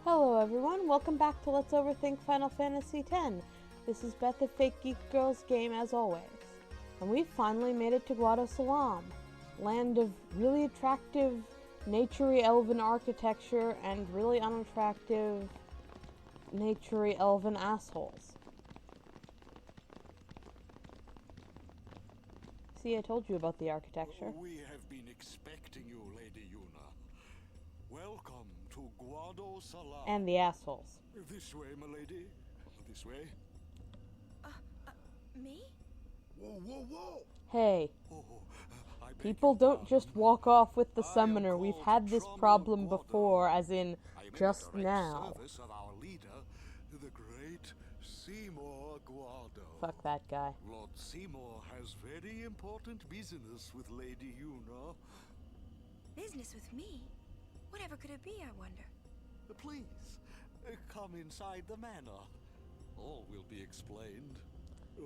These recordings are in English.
Hello everyone, welcome back to Let's Overthink Final Fantasy X. This is Beth of Fake Geek Girls Game as always. And we've finally made it to Guadosalam, land of really attractive, naturey elven architecture and really unattractive, naturey elven assholes. See, I told you about the architecture. We have been expecting you, Lady Yuna. Welcome to Guadosalam. And the assholes. This way, my lady. This way. Me? Whoa. Hey, Oh, I beg people your don't just pardon. walk off with the I am summoner. We've called had this Trumbull problem Guado. before, as in I am in just direct now. service of our leader, the great Seymour Guado. Fuck that guy. Lord Seymour has very important business with Lady Yuna. Business with me? Whatever could it be, I wonder? Please, come inside the manor. All will be explained.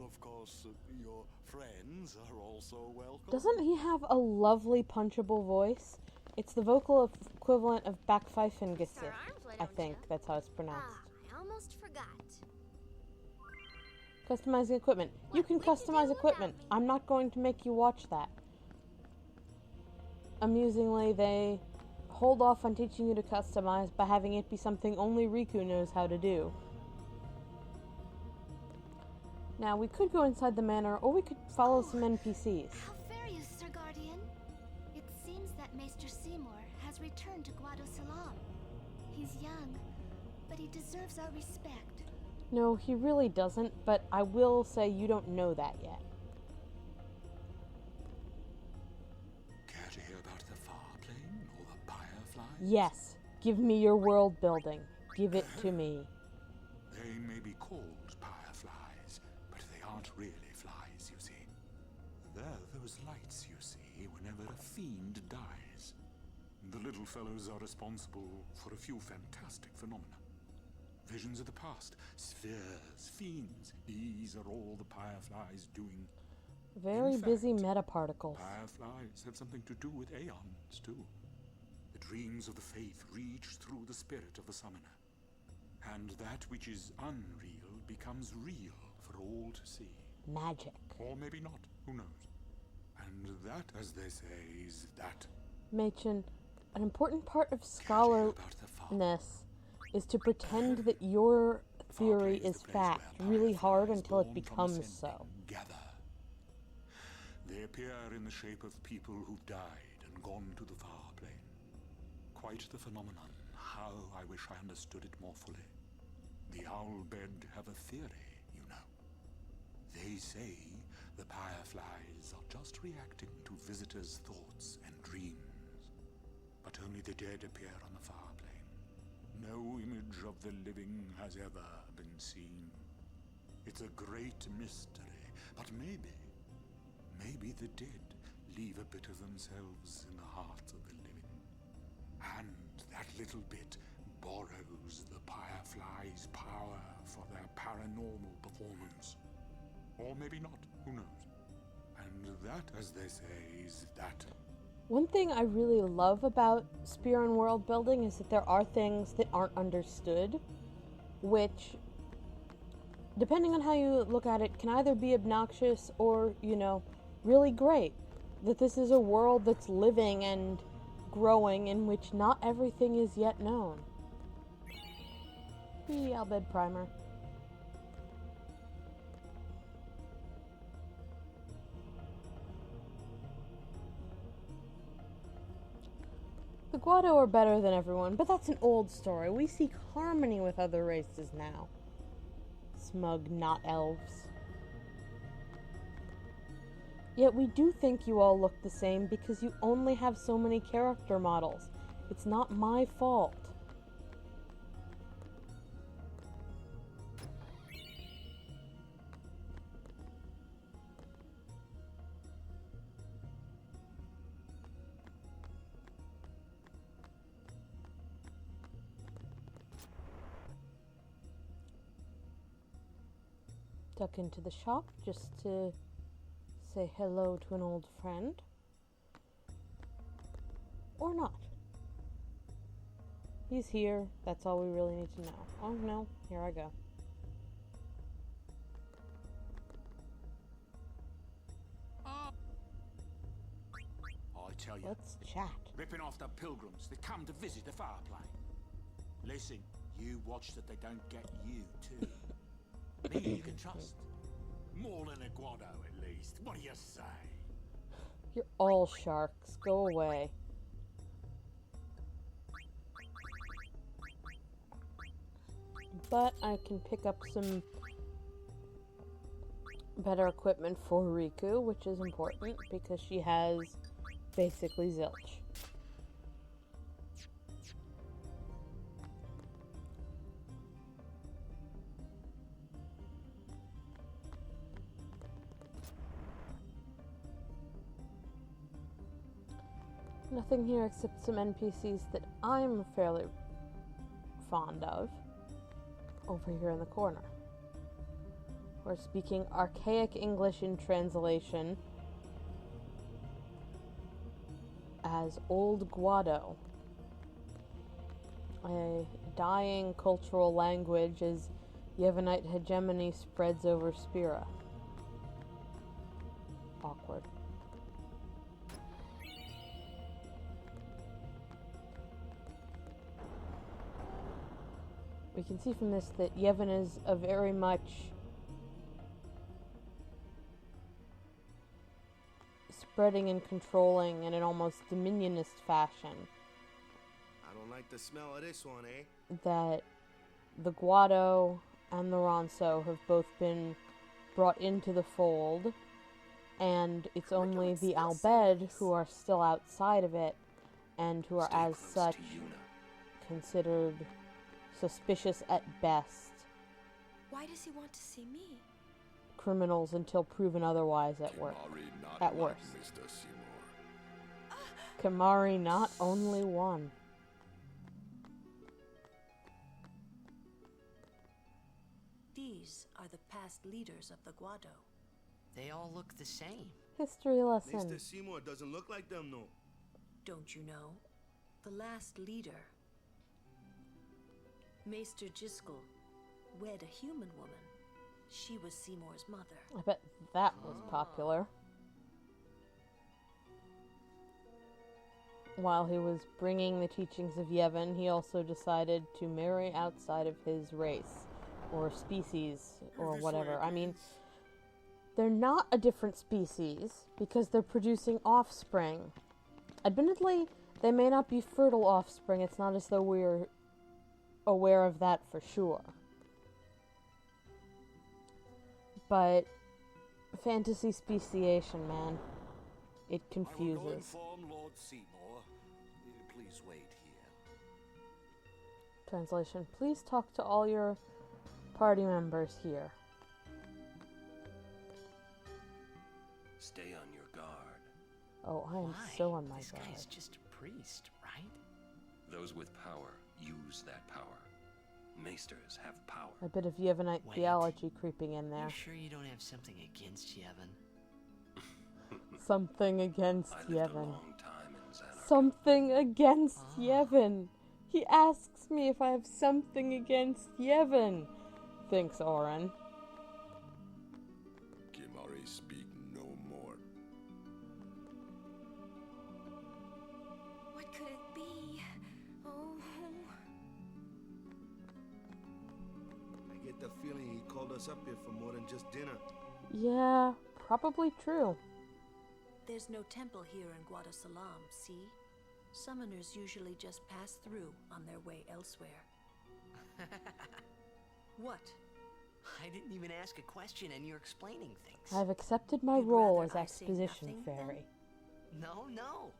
Of course, your friends are also welcome. Doesn't he have a lovely punchable voice? It's the vocal equivalent of Backpfeifengesich, Star Arms, why I don't think ya? that's how it's pronounced. I almost forgot. Customizing equipment. You What can would you customize do equipment. without me? I'm not going to make you watch that. Amusingly, they hold off on teaching you to customize by having it be something only Riku knows how to do. Now, we could go inside the manor, or we could follow some NPCs. How fare you, Sir Guardian? It seems that Maester Seymour has returned to Guadosalam. He's young, but he deserves our respect. No, he really doesn't, but I will say you don't know that yet. Care to hear about the far plane or the fireflies? Yes, give me your world building. Give it to me. They may be called fireflies, but they aren't really flies, you see. They're those lights you see whenever a fiend dies. The little fellows are responsible for a few fantastic phenomena. Visions of the past, spheres, fiends. These are all the fireflies doing. Very In busy fact, metaparticles. Fireflies have something to do with aeons, too. The dreams of the faith reach through the spirit of the summoner. And that which is unreal becomes real for all to see. Magic. Or maybe not, who knows? And that, as they say, is that. Machen, an important part of Care to hear scholarness about the far is to pretend that your theory Far is place, the place fact where really hard fireflies until it born from becomes ascending so. Gather. They appear in the shape of people who've died and gone to the far plane. Quite the phenomenon. How I wish I understood it more fully. The Owlbed have a theory, you know. They say the fireflies are just reacting to visitors' thoughts and dreams. But only the dead appear on the far plane. No image of the living has ever been seen. It's a great mystery, but maybe the dead leave a bit of themselves in the hearts of the living. And that little bit borrows the firefly's power for their paranormal performance. Or maybe not, who knows? And that, as they say, is that. One thing I really love about Spear and world building is that there are things that aren't understood, which, depending on how you look at it, can either be obnoxious or, really great. That this is a world that's living and growing in which not everything is yet known. The Albed Primer. The Guado are better than everyone, but that's an old story. We seek harmony with other races now. Smug not elves. Yet we do think you all look the same because you only have so many character models. It's not my fault. Duck into the shop just to say hello to an old friend. Or not. He's here. That's all we really need to know. Oh no, here I go. I tell you, Let's chat. ripping off the pilgrims that come to visit the far plane. Listen, you watch that they don't get you too. Me you can trust. More than a guado at least. What do you say? You're all sharks. Go away. But I can pick up some better equipment for Riku, which is important because she has basically zilch. Nothing here except some NPCs that I'm fairly fond of over here in the corner. We're speaking archaic English in translation as Old Guado, a dying cultural language as Yevonite hegemony spreads over Spira. Awkward. We can see from this that Yevon is a very much spreading and controlling in an almost dominionist fashion. I don't like the smell of this one, eh? That the Guado and the Ronso have both been brought into the fold, and it's only the Albed who are still outside of it, and who are as such considered suspicious at best. Why does he want to see me? Criminals until proven otherwise at worst. At worst. Kamari not only one. These are the past leaders of the Guado. They all look the same. History lesson. Mr. Seymour doesn't look like them, no. Don't you know? The last leader, Maester Jiskel, wed a human woman. She was Seymour's mother. I bet that was popular. While he was bringing the teachings of Yevon, he also decided to marry outside of his race, or species, or whatever. I mean, they're not a different species, because they're producing offspring. Admittedly, they may not be fertile offspring. It's not as though we're aware of that for sure. But fantasy speciation, man, it I will go confuses. inform Lord Seymour. Please wait here. Translation: please talk to all your party members here. Stay on your guard. Oh, I am Why? so on my This guard. guy's just a priest, right? Those with power use that power. Maesters have power. A bit of Yevonite Wait. theology creeping in there. You sure you don't have something against Yevon? Something against I lived a Yevon. long time in Xanarkand. Something against Ah. Yevon. He asks me if I have something against Yevon. Thinks Oren. Kimari, speak no more. What could it be? Oh. I get the feeling he called us up here for more than just dinner. Yeah, probably true. There's no temple here in Guadasalam, see? Summoners usually just pass through on their way elsewhere. What? I didn't even ask a question and you're explaining things. I've accepted my You'd role rather as I say exposition nothing, then? fairy. No.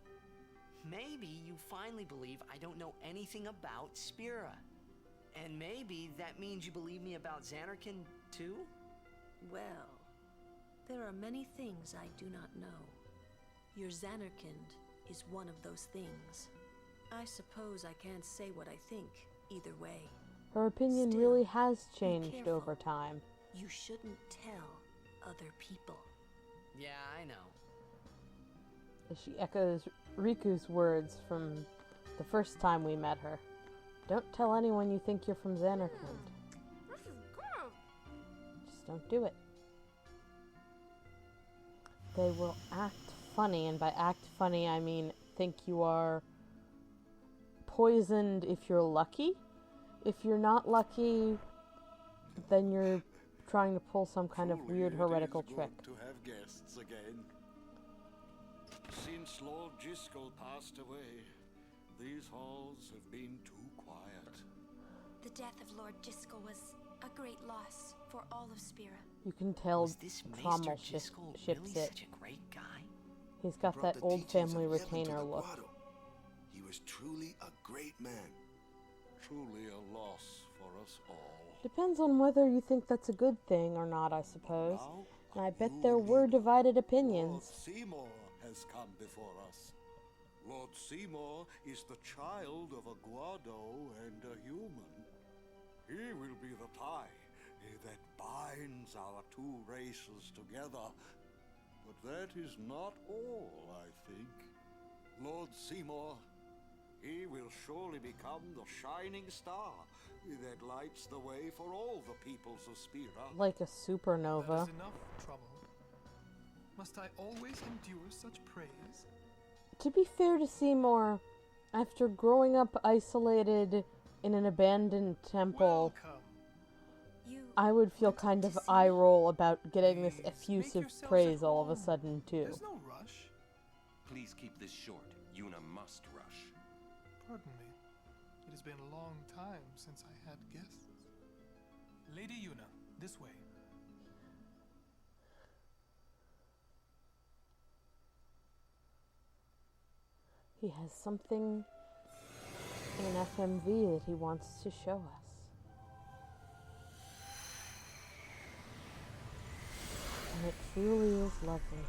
Maybe you finally believe I don't know anything about Spira. And maybe that means you believe me about Xanarkand too? Well, there are many things I do not know. Your Xanarkand is one of those things. I suppose I can't say what I think either way. Her opinion Still, really has be changed careful. over time. You shouldn't tell other people. Yeah, I know. As she echoes Riku's words from the first time we met her. Don't tell anyone you think you're from Xanarkand. This is good. Just don't do it. They will act funny, and by act funny I mean think you are poisoned if you're lucky. If you're not lucky, then you're trying to pull some kind of weird heretical trick. To have guests again. Since Lord Jiskel passed away, these halls have been too quiet. The death of Lord Jiskel was a great loss for all of Spira. You can tell Was this Maester Trommel Jiskel ships really it. such a great guy? He's got that old family retainer look. He was truly a great man. Truly a loss for us all. Depends on whether you think that's a good thing or not, I suppose. Now, And I bet you there were leader, divided Lord opinions. Seymour has come before us. Lord Seymour is the child of a Guado and a human. He will be the tie that binds our two races together. But that is not all, I think. Lord Seymour, he will surely become the shining star that lights the way for all the peoples of Spira. Like a That supernova. is enough trouble. Must I always endure such praise? To be fair to Seymour, after growing up isolated in an abandoned temple, Welcome. You I would feel wanted kind to of see eye me? roll about getting this Please, make effusive yourselves praise at all of a home. sudden, too. There's no rush. Please keep this short. Yuna must rush. Pardon me. It has been a long time since I had guests. Lady Yuna, this way. He has something in an FMV that he wants to show us. And it truly is lovely.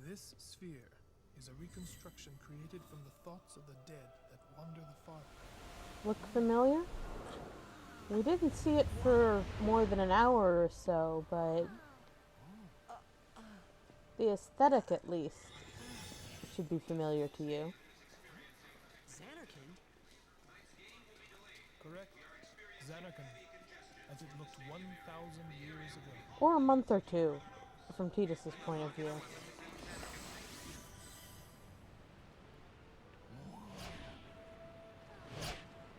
This sphere is a reconstruction created from the thoughts of the dead that wander the forest. Look familiar? We didn't see it for more than an hour or so, but the aesthetic, at least, should be familiar to you. Xanarkand? Correct. Xanarkand, as it looked 1,000 years ago. Or a month or two, from Tidus's point of view.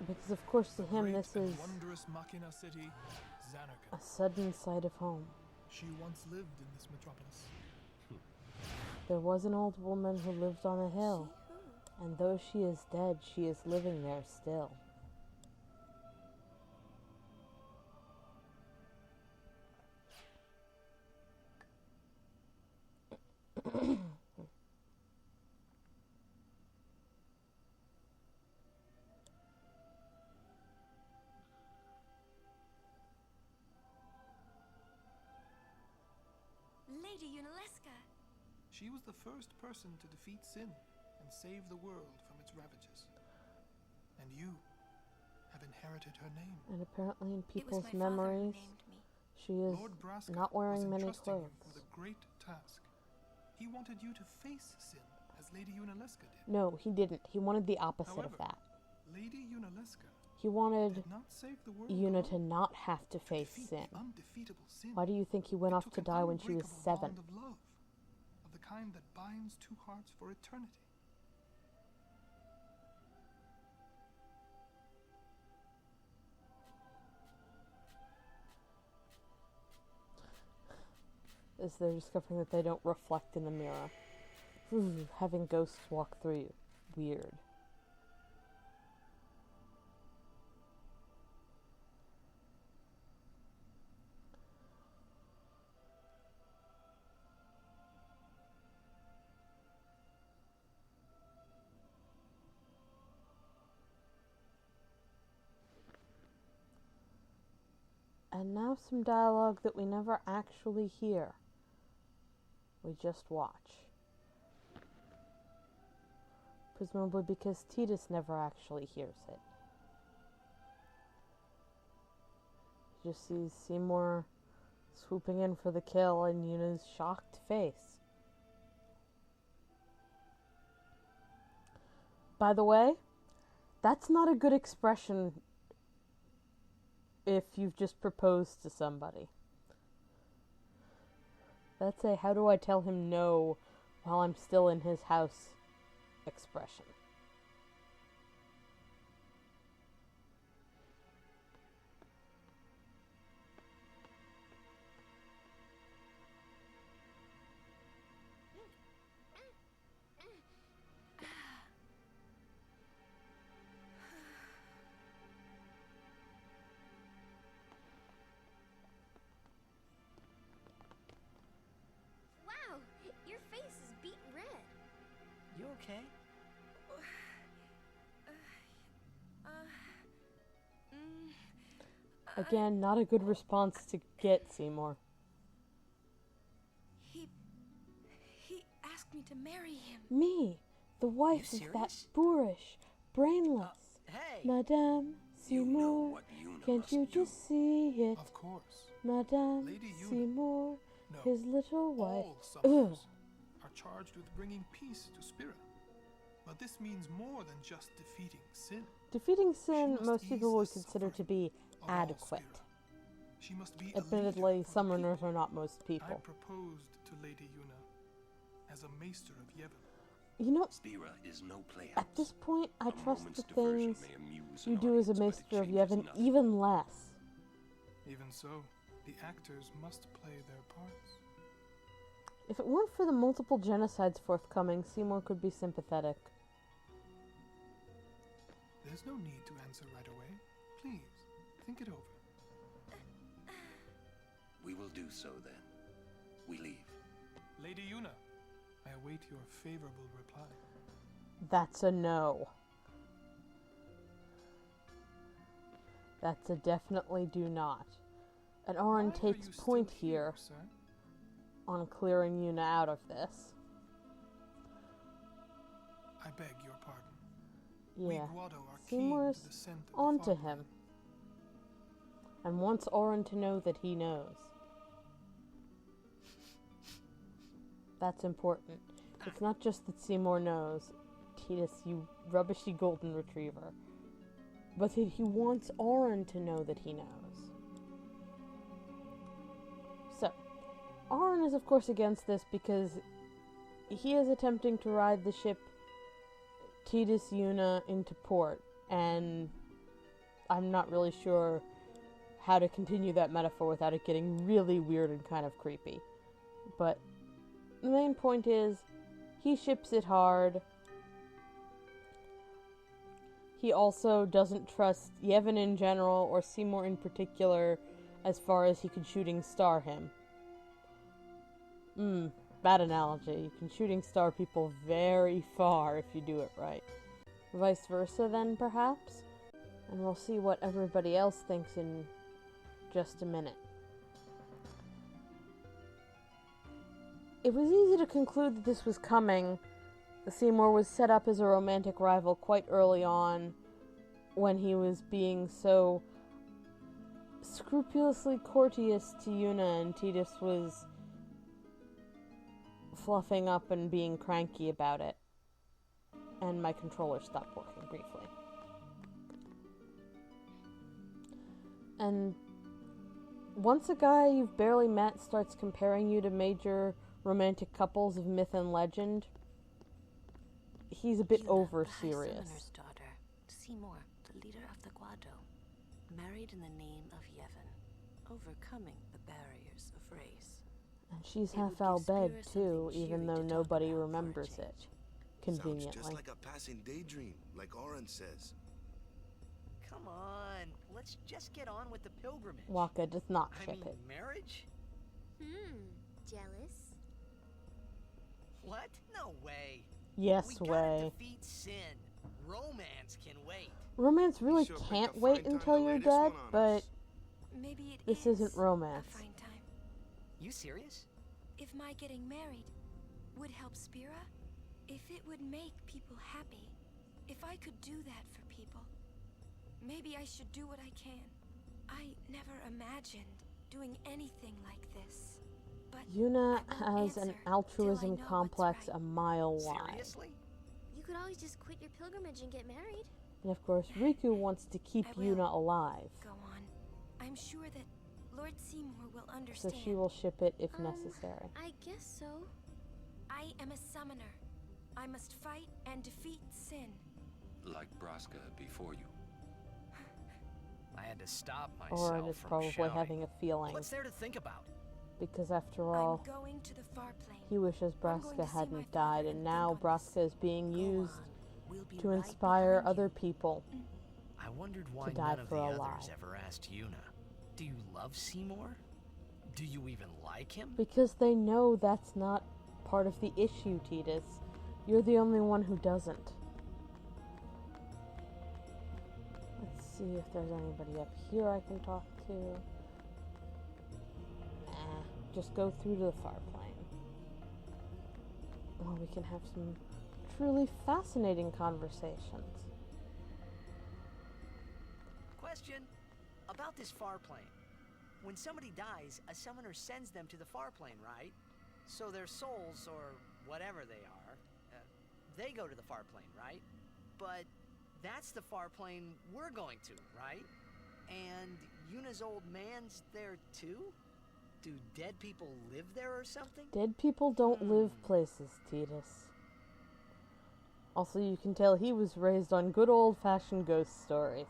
Because, of course, to him, Great this and is wondrous Machina city, a Xanarkand. sudden sight of home. She once lived in this metropolis. There was an old woman who lived on a hill, and though she is dead, she is living there still. Lady Yunalesca. She was the first person to defeat sin and save the world from its ravages. And you have inherited her name. And apparently in It was people's my father who memories, named me. she is Lord Braska not wearing was many entrusting clothes. you with a great task. He wanted you to face sin, as Lady Yunalesca did. No, he didn't. He wanted the opposite However, of that. Lady Yunalesca He wanted did not save the world Yuna to alone. not have to To face defeat sin. the undefeatable sin. Why do you think he went It off took to an die when she was unbreakable 7? bond of love, of the kind that binds two hearts for eternity. As they're discovering that they don't reflect in the mirror. Ooh, having ghosts walk through you. Weird. And now some dialogue that we never actually hear. We just watch. Presumably because Tidus never actually hears it. He just sees Seymour swooping in for the kill in Yuna's shocked face. By the way, that's not a good expression if you've just proposed to somebody. That's a "how do I tell him no while I'm still in his house" expression. Wow, your face is beet red. You okay? Again, not a good response to get, Seymour. He asked me to marry him. Me, the wife of that boorish, brainless Hey! Madame Seymour. what Yuna Can't must you do. just see it? Of course. Madame Lady Yuna. Seymour, No. his little wife. All summoners are charged with bringing peace to Spira. But this means more than just defeating sin. Defeating sin, must most ease people the would consider to be of all adequate. Spira. She must be a Admittedly, leader for the summoners people. are not most I people. proposed to Lady Yuna as a maester of Yevon. You know, Spira is no playhouse. at this point, I A trust moment's the diversion things may amuse you an do as a audience, but it maester of changes Yevon nothing. even less. Even so, the actors must play their parts. If it weren't for the multiple genocides forthcoming, Seymour could be sympathetic. There's no need to answer right away. Please, think it over. We will do so then. We leave. Lady Yuna, I await your favorable reply. That's a no. That's a definitely do not. And Oren Why are takes you still point here sir? on clearing Yuna out of this. I beg your pardon. We Yeah, Guado are keen Seymour's to the scent of the onto farm. him. And wants Oren to know that he knows. That's important. It's not just that Seymour knows, Titus, you rubbishy golden retriever, but that he wants Oren to know that he knows. So, Oren is of course against this because he is attempting to ride the ship Titus Yuna into port, and I'm not really sure how to continue that metaphor without it getting really weird and kind of creepy. But the main point is, he ships it hard. He also doesn't trust Yevon in general, or Seymour in particular, as far as he could shooting star him. Bad analogy. You can shooting star people very far if you do it right. Vice versa then, perhaps? And we'll see what everybody else thinks in just a minute. It was easy to conclude that this was coming. Seymour was set up as a romantic rival quite early on, when he was being so scrupulously courteous to Yuna, and Titus was fluffing up and being cranky about it. And my controller stopped working briefly. And once a guy you've barely met starts comparing you to major romantic couples of myth and legend, he's a bit Yuna, over the High serious. Summoner's daughter, Seymour, the leader of the Guado, married in the name of Yevon, overcoming the barriers of race. And she's It would half Al give Bed Spira too, something even cheery though to talk nobody about for a remembers change. it. Sounds Conveniently. just like a passing daydream, like Oren says. Come on, let's just get on with the pilgrimage. Waka does not I ship mean, it. marriage? Jealous? What? No way. Yes We way. gotta defeat sin. Romance can wait. Romance really sure picked can't a wait fine time until to you're lay this dead, one on but us. Maybe it this is isn't romance. a fine time. You serious? If my getting married would help Spira, if it would make people happy, if I could do that for people, maybe I should do what I can. I never imagined doing anything like this. But Yuna I won't has an answer altruism till I know complex what's right. a mile wide. Seriously? You could always just quit your pilgrimage and get married. And of course, Riku wants to keep I will. Yuna alive, Go on. I'm sure that Lord Seymour will so understand. she will ship it if necessary. I guess so. I am a summoner. I must fight and defeat sin. Like Braska before you. I had to stop Orin myself is from probably shouting. having a feeling, What's there to think about? because after all, I'm going to the far plane. he wishes I'm going to Braska see my hadn't father died, and and think now on Braska this. is being Go used on. We'll be to right inspire behind other you. people. I wondered why die none of for the a others lie. ever asked Yuna. Do you love Seymour? Do you even like him? Because they know that's not part of the issue, Titus. You're the only one who doesn't. Let's see if there's anybody up here I can talk to. Just go through to the far plane. Or we can have some truly fascinating conversations. Question about this far plane. When somebody dies, a summoner sends them to the far plane, right? So their souls, or whatever they are, they go to the far plane, right? But that's the far plane we're going to, right? And Yuna's old man's there too? Do dead people live there or something? Dead people don't live places, Titus. Also, you can tell he was raised on good old-fashioned ghost stories.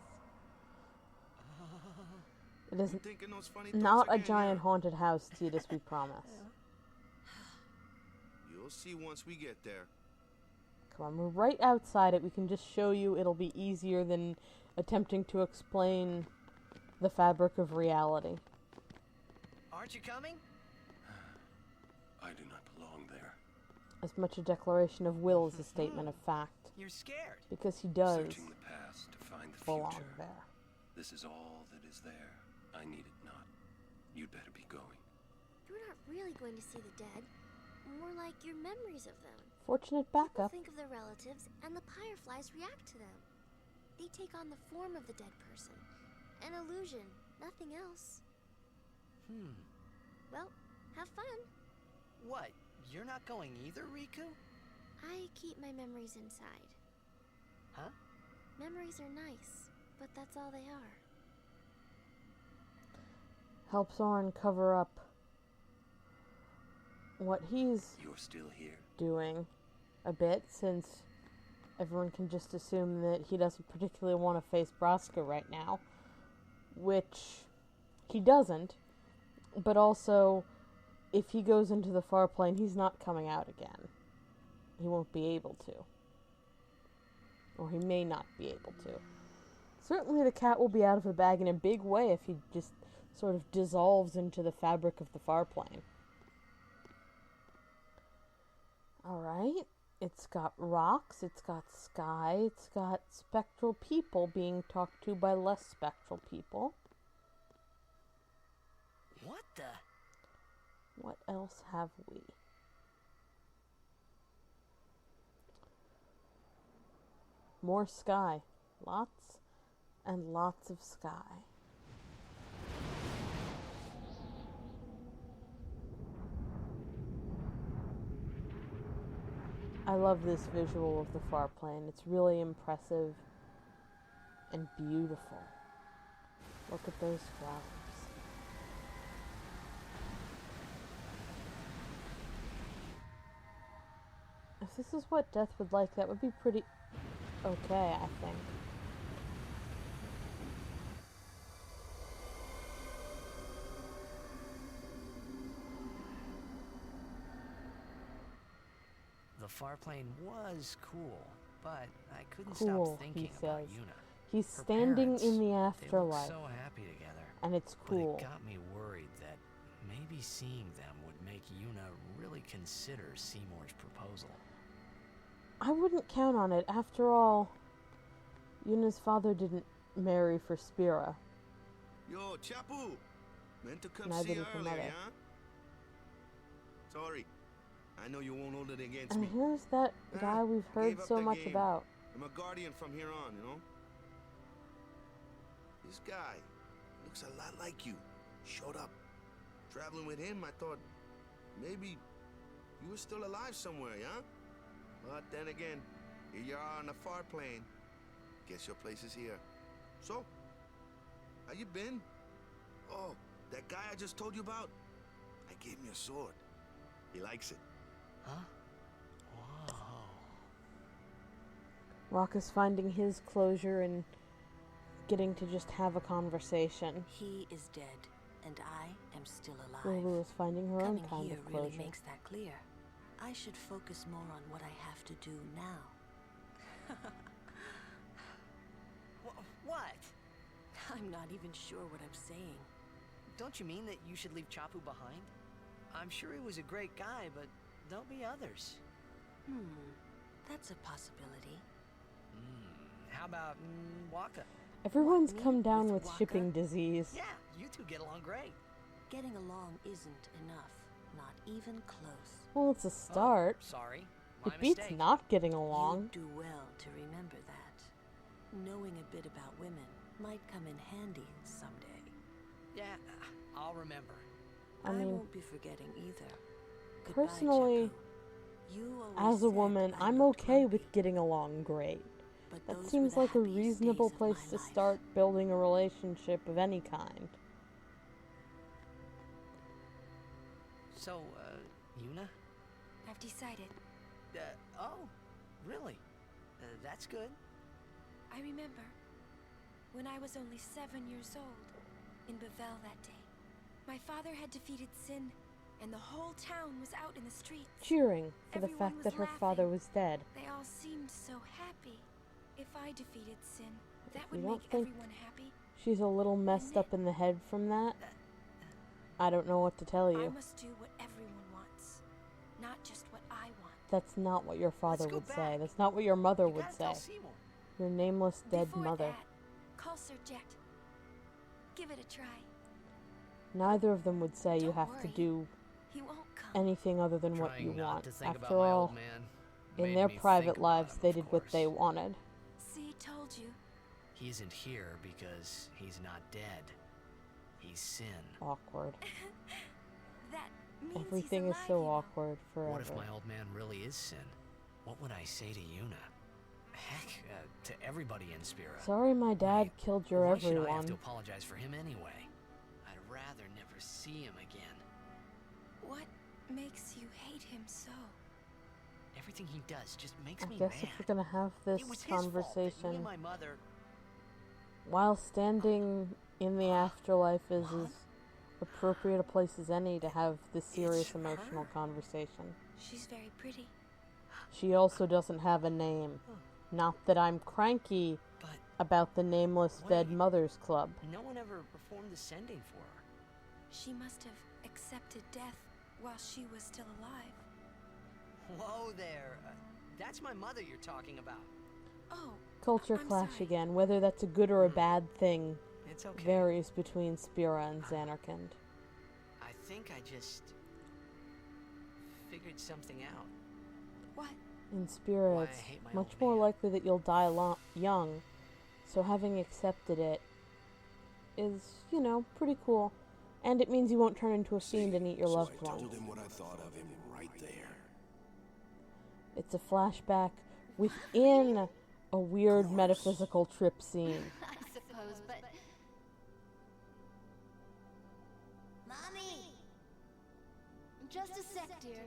It is Thinking those funny not thoughts a again, giant yeah? haunted house, Titus, we promise. You'll see once we get there. Come on, we're right outside it. We can just show you. It'll be easier than attempting to explain the fabric of reality. Aren't you coming? I do not belong there. As much a declaration of will as a statement of fact. You're scared. Because he does Searching the past to find the belong future. there. This is all that is there. I need it not. You'd better be going. You're not really going to see the dead. More like your memories of them. Fortunate People backup. think of their relatives, and the fireflies react to them. They take on the form of the dead person. An illusion, nothing else. Well, have fun. What? You're not going either, Riku? I keep my memories inside. Huh? Memories are nice, but that's all they are. Helps Orin cover up what he's You're still here. doing a bit, since everyone can just assume that he doesn't particularly want to face Braska right now, which he doesn't, but also if he goes into the far plane, he's not coming out again. He won't be able to. Or he may not be able to. Certainly the cat will be out of the bag in a big way if he just sort of dissolves into the fabric of the far plane. Alright, it's got rocks, it's got sky, it's got spectral people being talked to by less spectral people. What the? What else have we? More sky. Lots and lots of sky. I love this visual of the far plane. It's really impressive and beautiful. Look at those flowers. If this is what Death would like, that would be pretty okay, I think. The far plane was cool, but I couldn't Cool, stop thinking he about says. Yuna. He's Her standing parents, in the they look afterlife, so happy together. and it's cool. But it got me worried that maybe seeing them would make Yuna really consider Seymour's proposal. I wouldn't count on it. After all, Yuna's father didn't marry for Spira. Yo, Chapu! Meant to come Neither see did you the earlier, mother. huh? Sorry. I know you won't hold it against And me. here's that guy we've heard Gave up so the much game. about. I'm a guardian from here on, you know? This guy looks a lot like you. Showed up traveling with him, I thought maybe you were still alive somewhere, huh? But then again, here you are on the far plane. Guess your place is here. So, how you been? Oh, that guy I just told you about? I gave him your sword. He likes it. Huh? Whoa. Rock is finding his closure in getting to just have a conversation. He is dead, and I am still alive. Lulu is finding her own kind here of closure. really makes that clear. I should focus more on what I have to do now. What? I'm not even sure what I'm saying. Don't you mean that you should leave Chapu behind? I'm sure he was a great guy, but there'll be others. That's a possibility. How about Waka? Everyone's come down With with Waka? shipping disease. Yeah, you two get along great. Getting along isn't enough. Not even close. Well, it's a start. Oh, sorry. My It beats mistake. not getting along. You do well to remember that. Knowing a bit about women might come in handy someday. Yeah, I'll remember. I mean, won't be forgetting either. Goodbye, personally, Chapu. You always as a said woman, I I'm looked okay grumpy, with getting along great. but That those seems were like the a happiest reasonable days of place my to life. start building a relationship of any kind. So, Yuna? I've decided. Oh, really? That's good. I remember when I was only 7 years old in Bavel that day. My father had defeated Sin, and the whole town was out in the streets. Cheering for the Everyone fact was that her laughing. father was dead. They all seemed so happy. If I defeated Sin, that You would don't make think everyone happy. she's a little messed up in the head from that? I don't know what to tell I you. must do what everyone wants, not just what I want. That's not what your father go would say. back. That's not what your mother You would gotta say. tell Seymour. Your nameless dead Before mother. that, call Sir Jet. Give it a try. Neither of them would say you Don't have to worry. do He won't come. anything other than what Trying you not want. to think about After my all, old man in made their me private think about lives, him, they of did what they course. wanted. See, told you. He isn't here because he's not dead. He's Sin. Awkward. That means Everything he's is alive, so you know. awkward forever. What if my old man really is Sin? What would I say to Yuna? Heck, to everybody in Spira. Sorry my dad Wait, killed your why should I have to everyone. apologize for him anyway? I'd rather never see him again. What makes you hate him so? Everything he does just makes I me guess mad. if we're gonna have this It was his fault that me conversation and my mother... while standing in the afterlife is as appropriate a place as any to have this serious It's emotional her. conversation. She's very pretty. She also doesn't have a name. Not that I'm cranky But about the Nameless Dead Wait. Mothers Club. no one ever performed the sending for her. She must have accepted death while she was still alive. Whoa there. That's my mother you're talking about. Oh, Culture I'm clash sorry. again. Whether that's a good or a bad thing It's okay. varies between Spira and Xanarkand. I think I just... figured something out. what? In Spira, Why I it's hate my much old more man. likely that you'll die young, so having accepted it is, you know, pretty cool. And it means you won't turn into a fiend and eat your loved I one. told him what I thought of him right there. It's a flashback within a weird Course. metaphysical trip scene. I suppose, but... Mommy! Just a sec, dear.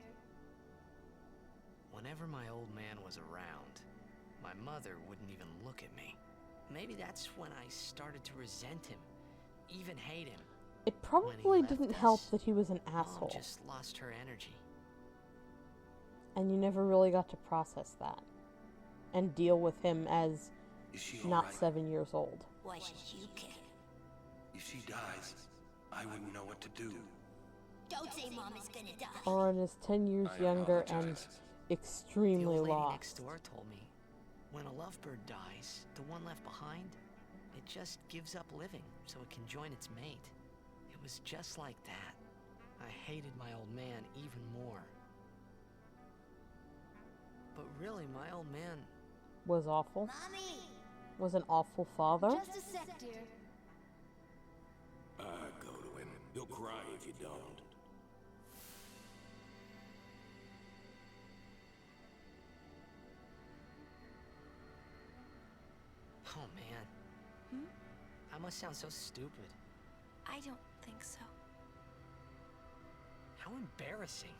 Whenever my old man was around, my mother wouldn't even look at me. Maybe that's when I started to resent him. Even hate him. It probably left didn't us, help that he was an Mom asshole, just lost her energy. and you never really got to process that and deal with him as Is she not alright? 7 years old. Why should you care? If she dies, I wouldn't know what to do. Don't say Mom is gonna die. Oren is 10 years I younger and apologize. The extremely old lady lost. next door told me, when a lovebird dies, the one left behind, it just gives up living so it can join its mate. It was just like that. I hated my old man even more. But really, my old man... Was awful. Mommy! Was an awful father. Just a sec, dear. Go to him. He'll cry if you don't. Oh, man. I must sound so stupid. I don't think so. How embarrassing.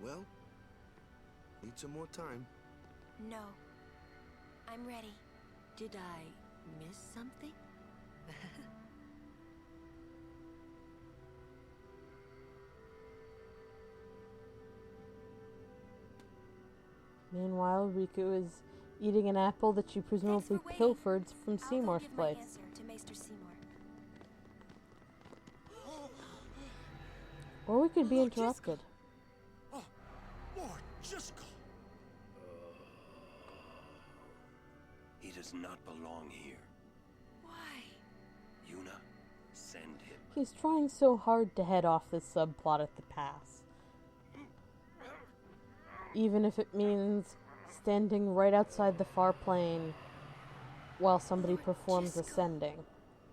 Well, need some more time. No. I'm ready. Did I miss something? Meanwhile, Riku is eating an apple that she presumably pilfered from Seymour's place. I'll go give my answer to Maester Seymour. Or we could be interrupted. Oh, Lord Jiskel! He does not belong here. Why? Yuna, send him. He's trying so hard to head off this subplot at the pass. Even if it means standing right outside the far plane while somebody performs ascending.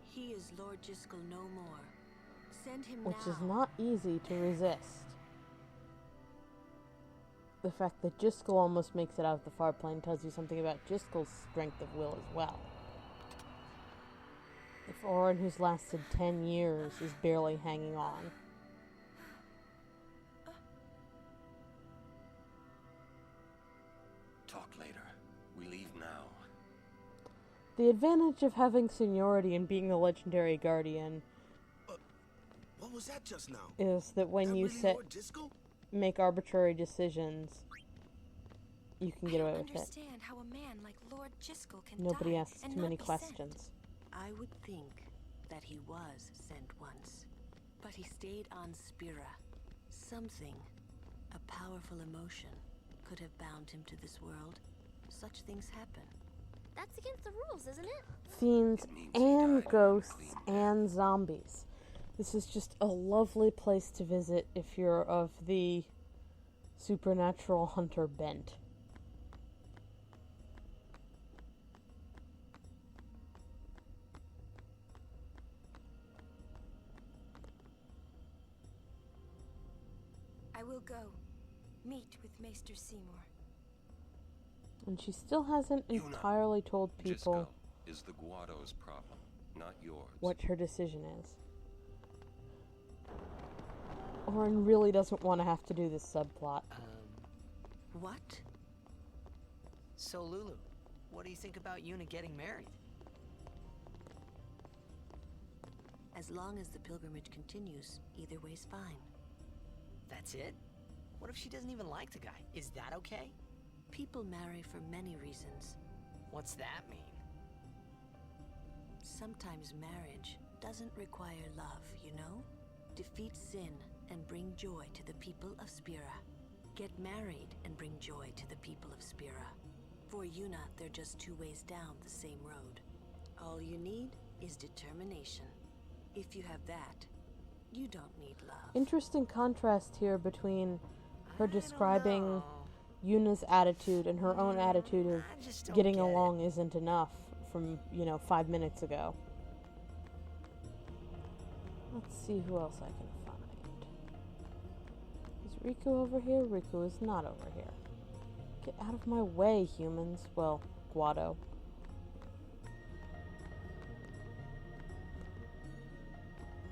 He is Lord Jiskel no more. Send him Which now. is not easy to resist. The fact that Jiskel almost makes it out of the far plane tells you something about Jiskel's strength of will as well. If Orin, who's lasted 10 years, is barely hanging on. Talk later. We leave now. The advantage of having seniority and being the legendary guardian What was that just now? is that when That you really set Lord Jiskel? make arbitrary decisions, you can get away with it. Understand how a man like Lord Jiskel can Nobody die asks and too not many be questions. I would think that he was sent once, but he stayed on Spira. Something, a powerful emotion, could have bound him to this world. Such things happen. That's against the rules, isn't it? Fiends and ghosts and zombies. This is just a lovely place to visit if you're of the supernatural hunter bent. I will go. Meet with Maester Seymour. And she still hasn't Yuna, entirely told people Jiskel is the Guado's problem, not yours. what her decision is. Orin really doesn't want to have to do this subplot. What? So, Lulu, what do you think about Yuna getting married? As long as the pilgrimage continues, either way's fine. That's it? What if she doesn't even like the guy? Is that okay? People marry for many reasons. What's that mean? Sometimes marriage doesn't require love, you know? Defeat sin and bring joy to the people of Spira. Get married and bring joy to the people of Spira. For Yuna, they're just two ways down the same road. All you need is determination. If you have that, you don't need love. Interesting contrast here between her describing Yuna's attitude and her own attitude of getting along isn't enough from, 5 minutes ago. Let's see who else I can find. Is Riku over here? Riku is not over here. Get out of my way, humans. Well, Guado.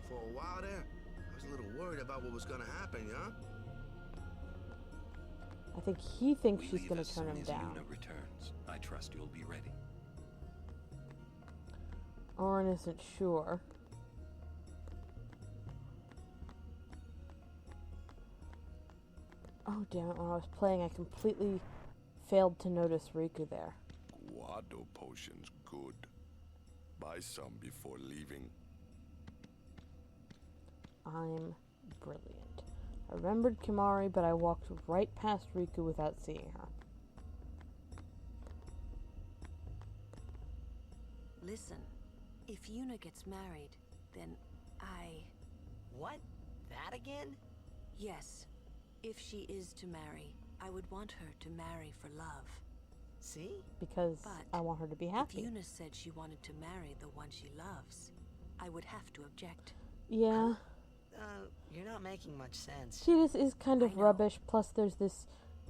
For a while there, I was a little worried about what was gonna happen, yeah? I think he thinks she's Leave going as to turn soon him as down. Yuna returns. I trust you'll be ready. Orin isn't sure. Oh, damn it. When I was playing, I completely failed to notice Riku there. Guado potions good. Buy some before leaving. I'm brilliant. I remembered Kimari, but I walked right past Riku without seeing her. Listen, if Yuna gets married, then What? That again? Yes. If she is to marry, I would want her to marry for love. See? Because But I want her to be happy. If Yuna said she wanted to marry the one she loves, I would have to object. Yeah. You're not making much sense. See, this is kind of rubbish, plus there's this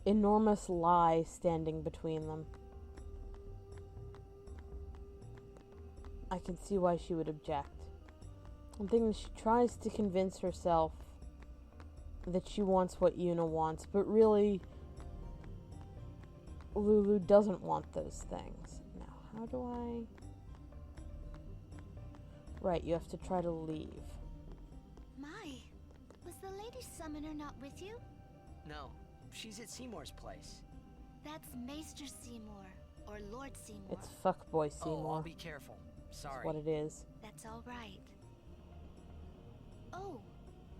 enormous lie standing between them. I can see why she would object. I'm thinking she tries to convince herself that she wants what Yuna wants, but really, Lulu doesn't want those things. Now, how do I... Right, you have to try to leave. My, was the Lady Summoner not with you? No, she's at Seymour's place. That's Maester Seymour, or Lord Seymour. It's fuckboy Seymour. Oh, I'll be careful. Sorry. That's what it is. That's all right. Oh,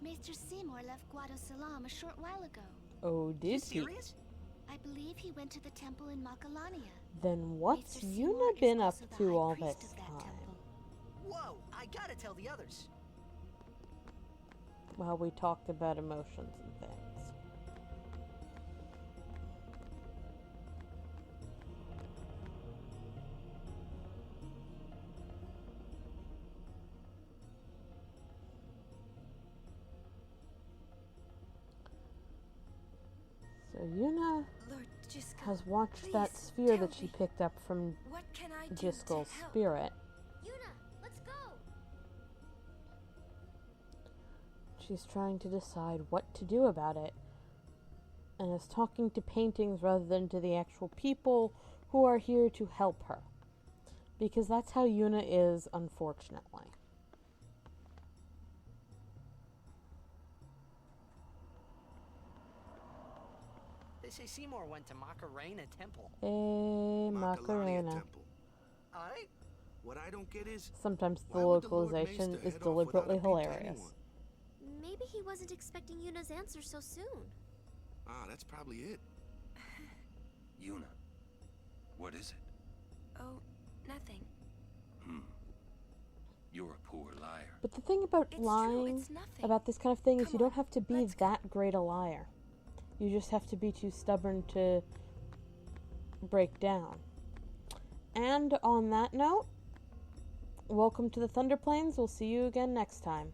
Maester Seymour left Guado Salam a short while ago. Oh, did he? Serious? I believe he went to the temple in Makalania. Then what's Maester Seymour Yuna been is up also the to high all priest this of that time? temple. Whoa, I gotta tell the others. Well, we talked about emotions and things. So Yuna Lord Jiskel, has watched please that sphere tell that she me. picked up from What can I do Jiskel's to help? spirit. Yuna, let's go! She's trying to decide what to do about it, and is talking to paintings rather than to the actual people who are here to help her. Because that's how Yuna is, unfortunately. They say Seymour went to Macarena Temple. Macarena. Temple. Alright. What I don't get is, Sometimes the why would the Lord localization Maester is head off without deliberately a peep to hilarious. anyone? Maybe he wasn't expecting Yuna's answer so soon. Ah, that's probably it. Yuna, what is it? Oh, nothing. You're a poor liar. But the thing about It's true, lying, it's nothing. about this kind of thing, is Come you don't on, have to be let's that great a liar. You just have to be too stubborn to break down. And on that note, welcome to the Thunder Plains. We'll see you again next time.